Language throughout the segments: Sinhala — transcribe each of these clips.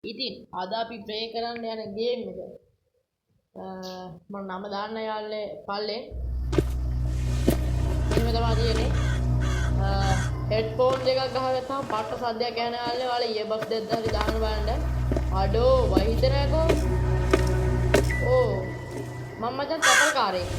ඉතින් අද අපි ප්ලේ කරන්න යන ගේම් එක මම නම දාන්න යාළුවනේ පල්ලේ මෙන්න තමයි තියෙන්නේ හෙඩ්ෆෝන් දෙකක් ගහගත්තාම පට්ට සද්දයක් යන යාළුවනේ ඔයාලා ඉයර්බඩ්ස් දෙකක් හරි දාන්න බලන්න අඩෝ වහිත නැකෝ ඕ මම මචං තපල්කාරයෙක්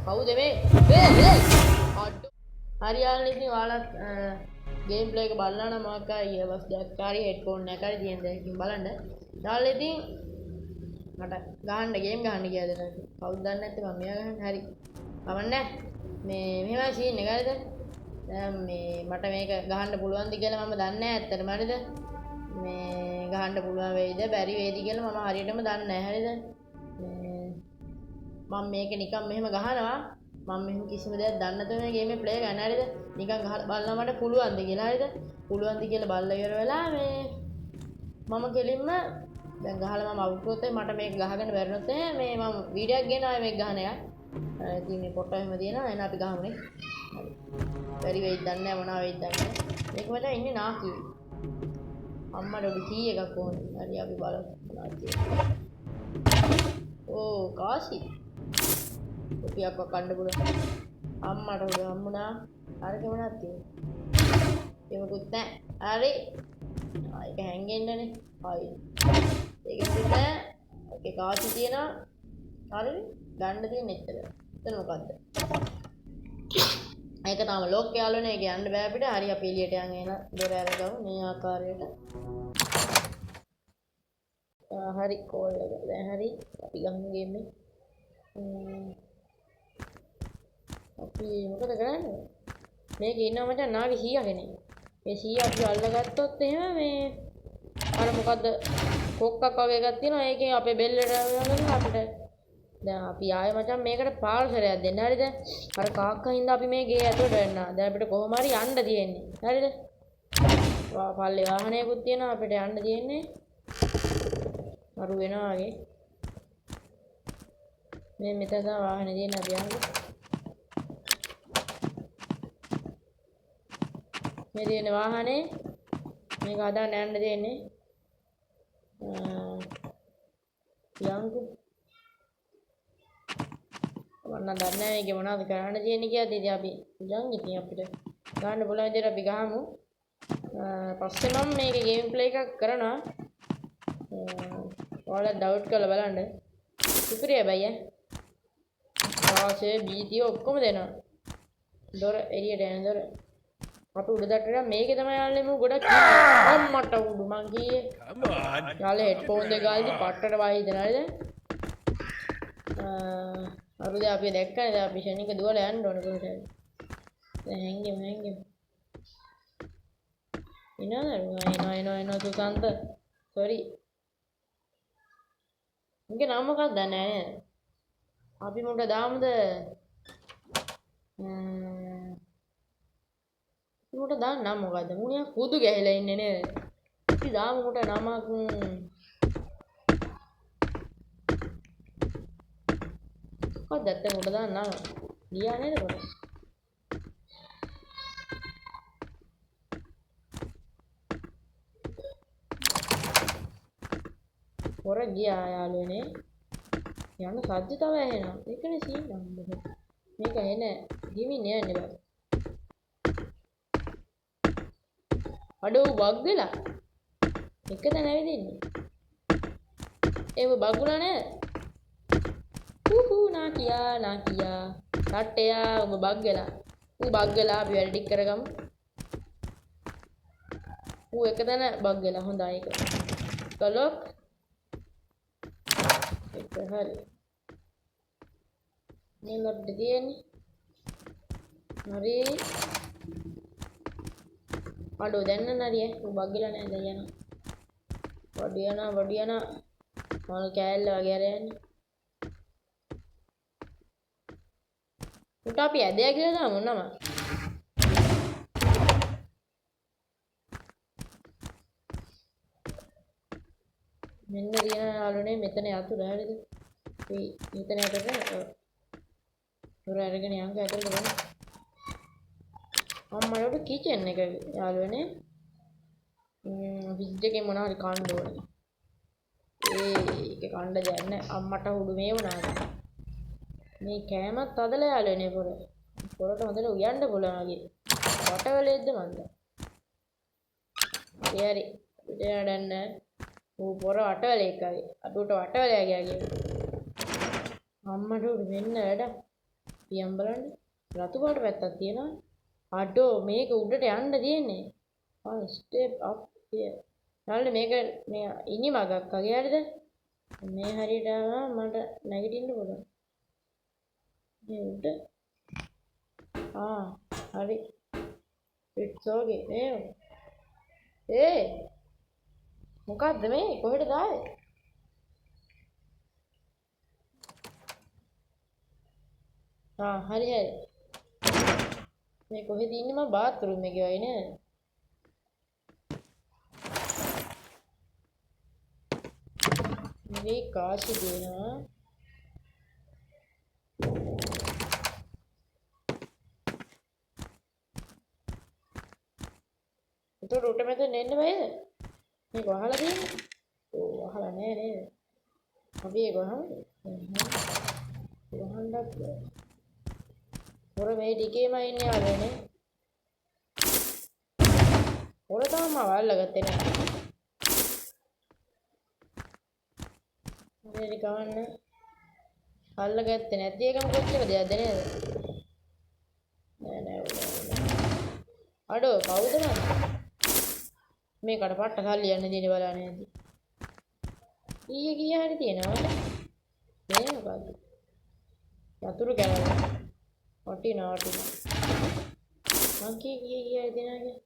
කවුද මේ අඩෝ හරි යාළුවනේ ඉතින් ඔයාලා ගේම් ප්ලේ එක බලලා නම් මොකක් හරි ඉයර්බඩ්ස් දෙකක් හරි හෙඩ්ෆෝන් එකක් හරි තියෙන දෙයකින් බලන්න යාළුවනේ ඉතින් මට ගහන්න ගේම් ගහන්න කියලා දෙනවා කවුද දන්නේ නැත්තේ මම මෙයා ගහන්න හරි කවන්නේ මේ මෙහෙමයි සීන් එක හරිද දැන් මේ මට මේක ගහන්න පුළුවන්ද කියලා මම දන්නේ නැහැ ඇත්තටම හරිද මේ ගහන්න පුළුවන් වෙයිද බැරි වෙයිද කියලා මම හරියටම දන්නේ නැහැ හරිද මම මේක නිකන් මෙහෙම ගහනවා මම මෙහෙම කිසිම දෙයක් දන්නේ නැතුව මේ ගේම් එක ප්ලේ කරන්න හරිද නිකන් ගහලා බලනවා මට පුළුවන්ද කියලා හරිද පුළුවන්ද කියලා බලලා ඉවර වෙලා මේ මම කෙලින්ම දැන් ගහලා මම අවුට් වුණොත් මට මේක ගහගන්න බැරිනොත් මේ මම වීඩියෝ එකක් ගෙනාවේ මේක ගහන එක. ඉතින් මේ පොට්ට එහෙම තියෙනවා එහෙනම් අපි ගහමුනේ. හරි. බැරි වෙයිද දන්නේ නැහැ මොනවා වෙයිද දන්නේ නැහැ. මේක මචං ඉන්නේ නාකි. අම්මට ඔබ කී එකක් ඕනේ. හරි අපි බලමු. ඕ කාසි. රුපියක් කන්න පුළුවන්. අම්මට ඔබ හම්බුණා. අරක මොනවද තියෙන්නේ? ඒකකුත් නැහැ. හරි. ඒක හැංගෙන්නනේ. හරි. ඒක නෑ ඔකේ කාසි තියෙනවා හරිනේ ගන්න තියෙන එච්චර එතන මොකද්ද ඒක තාම ලොක් යාළුවනේ ඒක යන්න බෑ අපිට හරි අපි එළියට යන් එන දොර අරගමු මේ ආකාරයට හරි කෝල් එක දැන් හරි අපි ගමු ගේම් එක අපි මොකද කරන්නේ මේකේ ඉන්නවා මචං නාවි 100 කෙනෙක් මේ 100 අපි අල්ලගත්තොත් එහෙම මේ අර මොකද්ද කොක්කක් වගේ එකක් තියෙනවා ඒකෙන් අපේ බෙල්ලට යනවා අපිට දැන් අපි ආයෙ මචං මේකට පාර්සලයක් දෙන්න හරිද අර කාක්කා හින්දා අපි මේ ගේ ඇතුලට එන්න දැන් අපිට කොහොම හරි යන්න තියෙන්නේ හරිද පල්ලේ වාහනයකුත් තියෙනවා අපිට යන්න තියෙන්නේ අරු වෙනවා වගේ මේ මෙතන තමයි වාහනේ තියෙන අපි යන්නේ මේ තියෙන වාහනේ මේක හදාන්න යන්න තියෙන්නේ යංකු වන්න දන්නේ නැහැ මේකේ මොනවද කරන්න තියෙන්නේ කියලා ඉතින් අපි යන් ඉතින් අපිට ගන්න පුළුවන් විදිහට අපි ගහමු පස්සේ මම මේකේ ගේම් ප්ලේ එකක් කරනවා ඔයාලා ඩවුන්ලෝඩ් කරලා බලන්න සුපිරියි බයි ආසේ බීටිය ඔක්කොම දෙනවා දොර එළියට යන දොර අපි උඩ දැක්කම මේකේ තමයි යාළුවනේ මම ගොඩක් අම්මට උඩු මං ගියේ යාළුවා හෙඩ්ෆෝන් දෙක ගාල්දි පට්ටට වහින්න නේද අරුද අපි දැක්කනේ දැන් අපි ෂණික දුවලා යන්න ඕනේ කොහෙද දැන් හැංගෙමු එනවා සුසන්ත සෝරි උන්ගේ නම මොකක්ද දන්නේ නැහැ අපි මොකද දාමුද උන්ට දාන්න නම මොකද්ද මුණියා කුදු ගැහිලා ඉන්නේ නේද අපි දාමු උන්ට නමක් කොහොමද දැක්කේ උන්ට දාන්න නම ගියා නේද කොට හොර ගියා යාළුවනේ යන සද්ද තව ඇහෙනවා ඒකනේ සීන් නම්බර මේක එන ගිමින් යන්නේ බෑ අඩෝ බග් වෙලා එක තැන ඇවිදින්නේ ඒව බගුණා නේද නාකියා රට්ටයා ඔබ බග් වෙලා අපි වැඩ ටික කරගමු එක තැන බග් වෙලා හොඳයි ඒක කලොක් ඒක හරි මේ ලොඩ් දෙන්නේ හරි අඩෝ දැන්න නරිය බග් වෙලා නෑ දැන් යනවා වඩි යනවා මල් කෑල්ල වගේ අර යන්නේ උට අපි ඇදයා කියලා දාමු නම මෙන්න දින යාළුවනේ මෙතන යතුරු හරිද මෙතන යතුරු උර අරගෙන යන්න ඇතුළට ගන්න අම්මලට කිචන් එක යාළුවනේ ෆ්‍රිජ් එකේ මොනවා හරි කන්න ඕනේ ඒක කණ්ඩ දෙන්න අම්මට උඩු මේ වුණාද මේ කෑමත් අදලා යාළුවනේ පොරට හොඳට උයන්න පුළුවන් වගේ වටවලෙද්ද මන්ද හරි දෙයඩන්න ඌ පොර වටවලේ එක්කගේ අටුට වටවලේ ගියා අම්මට උඩු මෙන්න වැඩ පියම් බලන්න රතු පාට පැත්තක් තියෙනවා අඩෝ මේක උඩට යන්න තියෙන්නේ ස්ටෙප් අප් here නාලේ මේක මේ ඉනි මගක් වගේ හරිද මේ හරියට මට නැගිටින්න පුළුවන් මේ උඩ හරි it's okay ඒ මොකද්ද මේ කොහෙටද ආවේ හරි මේ කොහෙද ඉන්නේ මම බාත් รู ම් එකේ වයි නේ මේ කාසි දෙනවා උතෝ රූට මෙතන එන්න බෑද මේක වහලා තියෙන්නේ ඕ වහලා නෑ නේද අපි ඒක වහන්නත් පොර මේ ටිකේම ඉන්නේ යාළුවනේ පොර තමයි මම වල්ලගත්තේ නෑ මේක ගවන්න අල්ලගත්තේ නැති එකම කොච්චර දෙයක්ද නේද නෑ අඩෝ කවුද නේද මේකට පට්ට සල්ලි යන්න දෙන්න බලන්නේ නැති ඊයේ කීය හරි තියෙනවද මේ මොකද්ද යතුරු කැලල වටිනා මං කීය හරි දෙනාගේ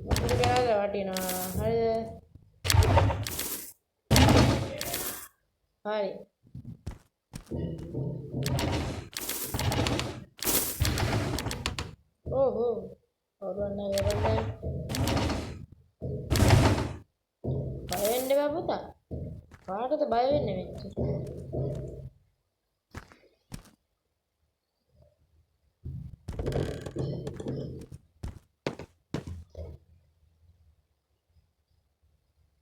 යතුරු කැලල වටිනා හරිද හරි ඕහෝ ඔරන්න බය වෙන්න බෑ පුතා කාටද බය වෙන්නේ මෙච්චර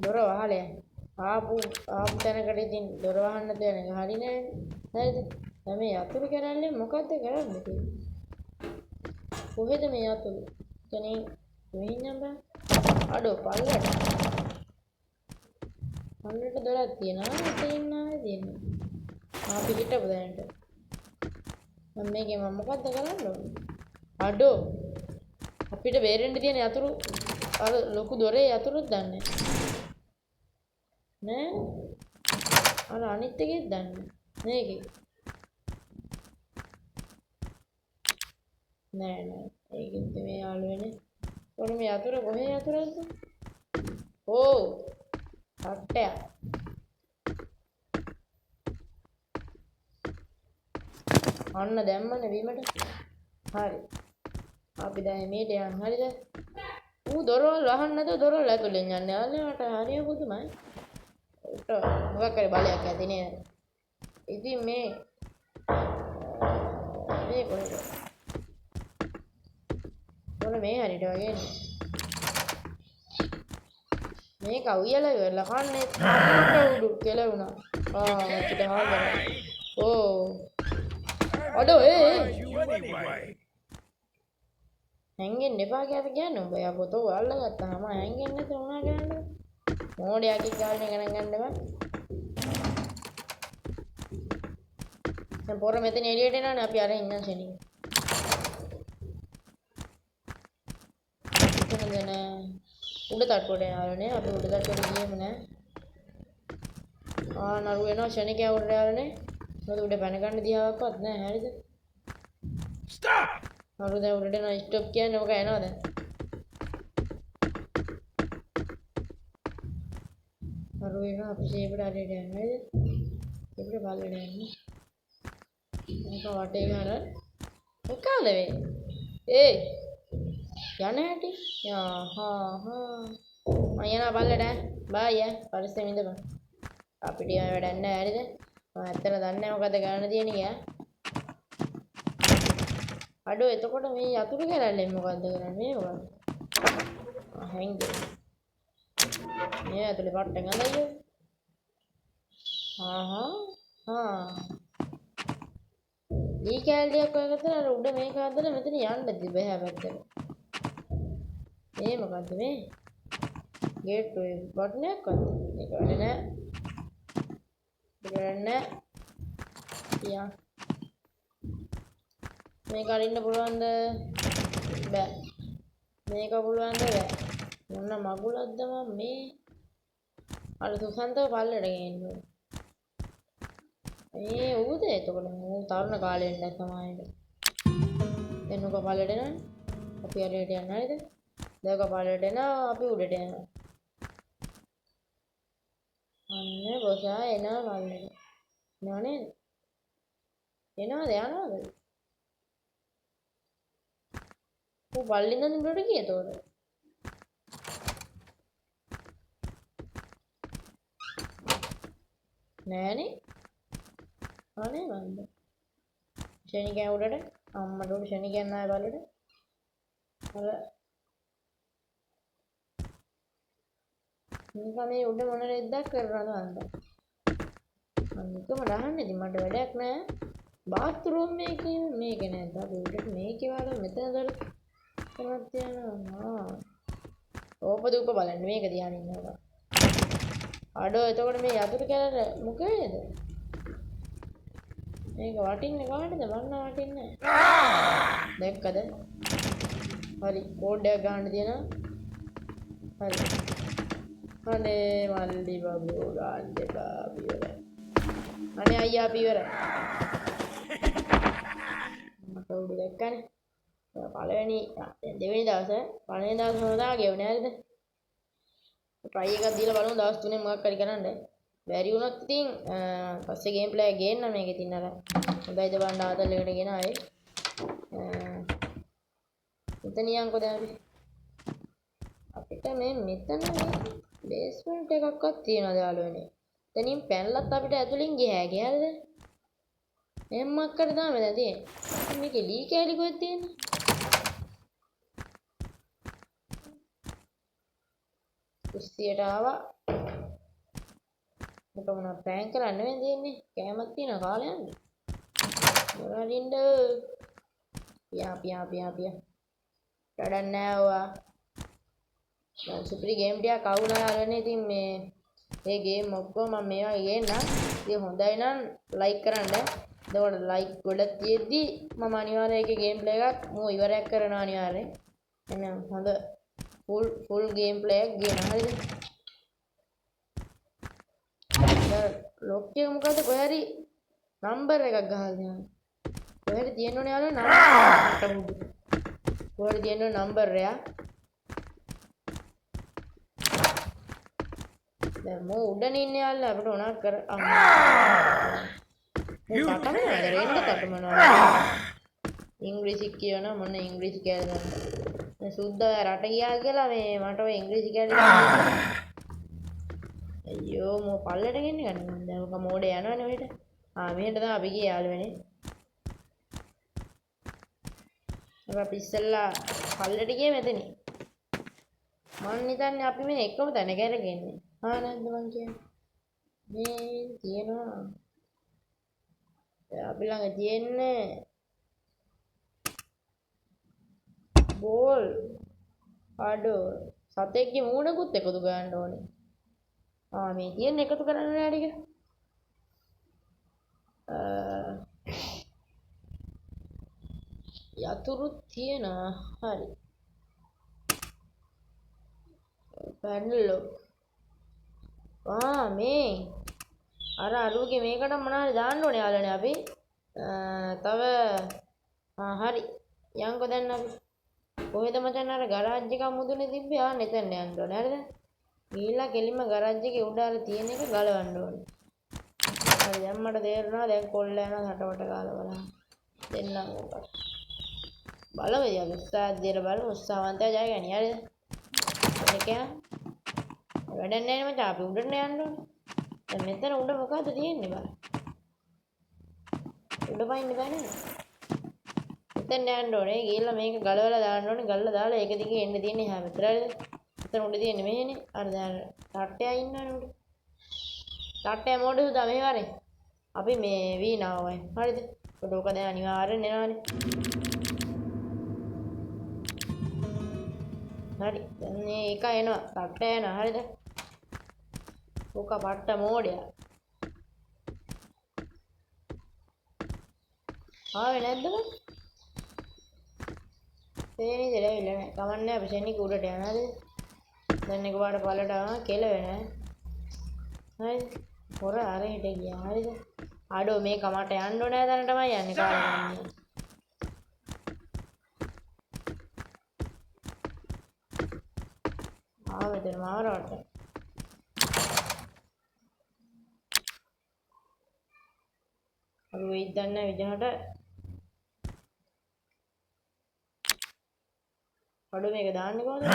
දොර වහලේ ආපු තැනකට ඉතින් දොර වහන්න දෙන එක හරි නෑ හරිද දැන් මේ යතුරු කැරල්ලෙන් මොකද්ද කරන්නේ කොහෙද මේ යතුරු එතනින් මෙහින් බෑ අඩෝ පල්ලට දොරක් තියෙනවා එතනින් ආවේ තියෙනවා අපි හිටපු දැනට මම මේකේ මම මොකද්ද කරන්න ඕනේ අඩෝ අපිට බේරෙන්න තියෙන යතුරු අර ලොකු දොරේ යතුරුත් දන්නේ නෑ අර අනිත් එකෙත් දන්නේ මේකේ නෑ ඒකෙත් මේ යාළුවනේ කොහොම මේ යතුර කොහේ යතුරද ඕ අට්ටය අන්න දැම්මනේ බීමට හරි අපි දැන් මේට යන් හරිද ඌ දොරවල් වහන්න නැතුව දොරවල් ඇතුලෙන් යන්නේ යාළුවාට හරිය පුදුමයි උට මොකක් කරේ බලයක් ඇති නේද ඉතින් මේ කොහෙද මොන මේ හරියට වගේ මේ කවුයලා ඉවරලා කන්නේ උඩු කෙලවුණා අපිට හාල්දා ඕ අඩෝ හැංගෙන්න එපා කියලා කියන්නේ උඹ යා පොතෝ අල්ලගත්තාම හැංගෙන්න නැත උනා කියන්නේ මෝඩයාගේ කාලේ ගණන් ගන්න බෑ දැන් පොර මෙතන එළියට එනවනේ අපි අර ඉන්න ශෙනිය එතනද උඩ තට්ටුවට යාළුවනේ අපි උඩ තට්ටුවට ගියේම නෑ නරු වෙනවා ශනිකයා උඩ යාළුවනේ මොකද උඩ පැන ගන්න දිහාවක්වත් නෑ හරිද ස්ටොප් නරු දැන් උඩට යනවා ස්ටොප් කියන්නේ මොකක් එනවද නරු වෙනවා අපි ෂේප්ට හරියට යන්නේ හරිද ෂේප්ට බලන්න යන්නේ මේක වටේ ගන්න මොකද වේ යන්න හැටි මම යනවා බල්ලට බයි පරිස්සම් ඉඳපන් අපිට වැඩක් නැහැ හරිද මම ඇත්තට දන්නේ නැහැ මොකද ගන්න තියෙන්නේ කියලා අඩෝ එතකොට මේ යතුරු කැලල්ලෙන් මොකද්ද කරන්නේ මේ මොකද්ද හැංගේ. මේ ඇතුලේ පට්ටෙන් අඳයියෝ. දී කැලඩියක් ඔය ගත්තට අර උඩ මේක හදලා මෙතන යන්න තිබ්බා පැත්තට. මේ මොකද්ද මේ? ගේට් ඔය බටන් එකක් වත්ද? මේක වැඩ නෑ. ඉවරන්නේ. යා. මේක අරින්න පුළුවන්ද? බෑ. මේක පුළුවන්ද? බෑ. මොන මගුලක්ද මම මේ? අර සුසන්තව පල්ලෙට ගේන්න ඕනේ. මේ ඌද එතකොට මූ තරුණ කාලේ ඉන්න තමයි. එන්නකො පල්ලෙට එනවනේ. අපි හරියට යන්න හරිද? දැන් පල්ලෙට එනවා අපි උඩට යනවා. අන්න බොසා එනවා පල්ලෙට. එනවා නේද? එනවාද යනවාද? ඌ පල්ලෙන් ඉඳන් උඩට ගියේ එතකොට. නෑනේ. අනේ මන්ද. ශනිකයා උඩට අම්මට උඩ ශනිකයන් ආය බලට. අර මේ උඩ මොන රෙද්දක් කරනවද මන්ද? අනිකම රහන්නේ ඉතින් මට වැඩක් නෑ. බාත් รู ම් එකේ මේක නේද? අපි උඩට මේකේ වල මෙතන දර කරවත් තියනවා. ඕපදූප බලන්න මේක තියාගෙන ඉන්නවා. අඩෝ එතකොට මේ යතුරු කැලර මොකේද? මේක වටින්නේ කාටද? මන්න වටින්නේ නැහැ. දැක්කද? හරි කෝඩ් එක ගන්න තියෙනවා. හරි. අනේ මල්ලි බබෝ ගන්න එපා පියවර. අනේ අයියා පියවර. මට උඩ දැක්කනේ. පළවෙනි දෙවෙනි දවසේ පළවෙනි දවසේ හොදා ගෙවුනේ හරිද? try එකක් දීලා බලමු දවස් 3 මොකක් හරි කරන්න. බැරි වුණොත් ඉතින් පස්සේ ගේම් ප්ලේ එක ගේන්න මේක ඉතින් අර හොඳයිද බලන්න ආතල් එකට ගෙන ආයේ. මෙතන යන්කෝ දැන් අපිට මේ මෙතන බේස්මන්ට් එකක්වත් තියනවාද යාළුවනේ. එතනින් පැනලත් අපිට ඇතුලින් ගිය හැකියි හරිද? එම්මක්කට තමයි දැන් තියෙන්නේ. මේකේ ලී කැලි කොහෙද තියෙන්නේ? කුස්සියට ආවා. මොකද මොනවා ප්‍රෑන්ක් කරන්න නෙවෙයි තියෙන්නේ. කෑමක් තියෙන කාලයන්ද? මොනවදින්ද? පියා. වැඩක් නෑ ඔයා. දැන් සුපිරි ගේම් ටිකක් අවුනා යාළුවනේ. ඉතින් මේ ගේම් ඔක්කොම මම මේවා ගේන්නම්. ඉතින් හොඳයි නම් ලයික් කරන්න. එතකොට ලයික් ගොඩක් තියෙද්දි මම අනිවාර්යයෙන් ඒකේ ගේම් ප්ලේ එකක් මෝ ඉවරයක් කරනවා අනිවාර්යයෙන්. එහෙනම් හොඳ ෆුල් ගේම් ප්ලේ එකක් ගේන්න හරිද? ලොක් එක මොකද කොහේ හරි නම්බර් එකක් ගහලා දෙනවා. කොහේ හරි තියෙන්න ඕනේ යාළුවා නම්බර්. කොහේ හරි තියෙන්න නම්බර් එක. දැන් මෝ උඩනේ ඉන්නේ යාළුවා අපිට උනක් කර ඉංග්‍රීසි කියනවා මොන ඉංග්‍රීසි කියලාද? මේ සුද්දා රට ගියා කියලා මේ මට ඔය ඉංග්‍රීසි කියලා අයියෝ මෝ පල්ලෙට ගෙන්නේ ගන්න. දැන් ඔක මෝඩේ යනවනේ ඔහෙට. මෙහෙට තමයි අපි ගියේ යාළුවනේ. අපි ඉස්සෙල්ලා පල්ලෙට ගියේ මෙතනින්. මං හිතන්නේ අපි මේ එකම තැන කරගෙන්නේ. නැද්ද මං කියන්නේ. මේ තියෙනවා. අපි ළඟ තියෙන්නේ බෝල් අඩෝ සතෙක්ගේ මූණකුත් එකතු ගන්න ඕනේ. මේ තියෙන එකතු කරන්න නෑ ටික. යතුරුත් තියෙනවා. හරි. පැනලෝ. මේ අර අරුගේ මේකට මොනවද දාන්න ඕනේ යාළුවනේ අපි. තව හරි. යන්කෝ දැන් අපි කොහෙද මචං අර ගරාජ් එක මුදුනේ තිබ්බේ? එතන යන්න ඕනේ. හරිද? ගිහිල්ලා කෙලින්ම ගරාජ් එකේ උඩ අර තියෙන එක ගලවන්න ඕනේ. හරි දැන් මට තේරුණා දැන් කොල්ල යනවා හටවට ගාලා බලන්න. දෙන්නම් ඕකට. බලමු ඉතින් උත්සාහ දෙන්න බලමු උත්සාහවන්තය ජය ගනි. හරිද? එනකයා වැඩක් නැහැ මචං අපි උඩට යන්න ඕනේ. දැන් මෙතන උඩ මොකද්ද තියෙන්නේ බලන්න. උඩ පයින්න බෑ නේද? එතෙන් යන්න ඕනේ. ගිහලා මේක ගලවලා දාන්න ඕනේ. ගලලා දාලා ඒක දිගේ එන්න තියෙන්නේ හැම විතරයිද? එතන උඩ තියෙන්නේ මෙහෙනේ. අර දැන් තට්ටය ඉන්නවනේ උඩ. තට්ටය මොඩ සුදා මෙහෙ වරේ. අපි මේ වීනාවයි. හරිද? ඔක දැන් අනිවාර්යෙන් එනවනේ. හරි. දැන් මේක එනවා. තට්ටය එනවා. හරිද? ඕක පට්ට මොඩයා. ආවේ නැද්ද බං? පේන්නේ දෙලවිලා නැහැ. කමන්නේ අපි සෙනික උඩට යනවා නේද? දැන් එක පාට පළට ආවා කෙලවෙ නැහැ. හරිද? හොර අර හිට ගියා. හරිද? ආඩෝ මේක මට යන්න ඕනේ දැන් තමයි යන්නේ කාලේ. ආවෙද මාරවට. අර වෙයිද දන්නේ විදිහට අඩෝ මේක දාන්නේ කොහොමද?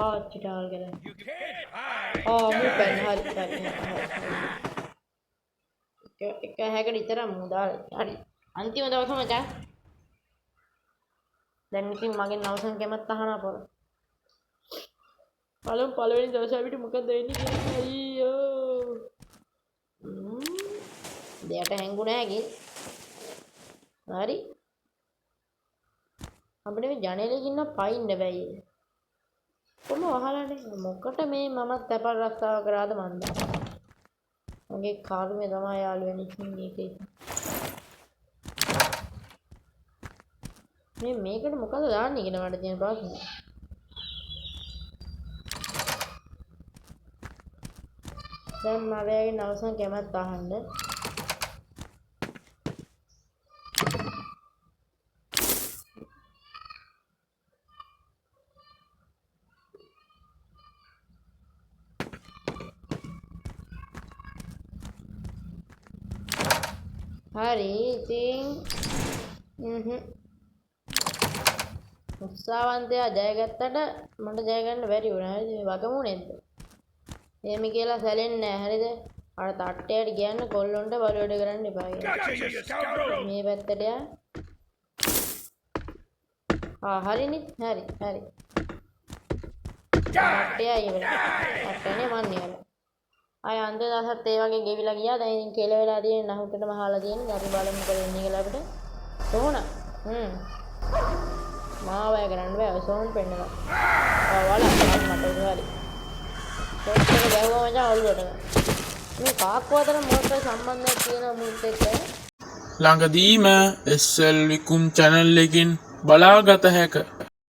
ආච්චිටාල් කියලා. මූ පැන්න හරි. එක හැකට විතර මූ දාලා හරි. අන්තිම දවස මචං. දැන් ඉතින් මගෙන් අවසන් කැමැත්ත අහනවා පොර. පළවෙනි දවසේ අපිට මොකද වෙන්නේ කියලා අයියෝ. දෙයට හැංගුණ හැකි. හරි. අපිට මේ ජනේලෙක ඉන්න පයින්න බැයි. කොහොම වහලානේ මොකට මේ මමත් තැපල් රස්සාව කරාද මන්ද. මගේ කර්මය තමයි යාළුවනේ මේකේ. මේකට මොකද දාන්නේ කියන මට තියෙන ප්‍රශ්නේ. දැන් මරයාගේ අවසන් කැමැත්ත අහන්න. හරි ඉතින් උත්සාහවන්තයා ජයගත්තට මට ජය ගන්න බැරි වුණා. හරිද? මේ වගමුණෙන්ද? එහෙම කියලා සැලෙන්නේ නැහැ. හරිද? අර තට්ටයට කියන්න කොල්ලොන්ට බලවඩ කරන්න එපා කියලා. මේ පැත්තට යා. හරිනේ. හරි. තට්ටය ඉවරයි. තට්ටනේ මන් ඉවරයි. අය අන්ත දවසත් ඒ වගේ ගෙවිලා ගියා. දැන් ඉතින් කෙල වෙලා තියෙන නහුටටම හාලා තියෙන්නේ. අපි බලමු මොකද වෙන්නේ කියලා අපිට. සෝන. මාවය කරන්න බෑ. සෝන් පෙන්නනවා. මට උදාරි. පොත්තක ගැහුවා මචං ඔළුවට. මේ කාක්කෝ අතර මොකක්ද සම්බන්ධයක් තියෙන මුත් එක්ක? ළඟදීම SL විකුම් channel එකකින් බලාගත හැක.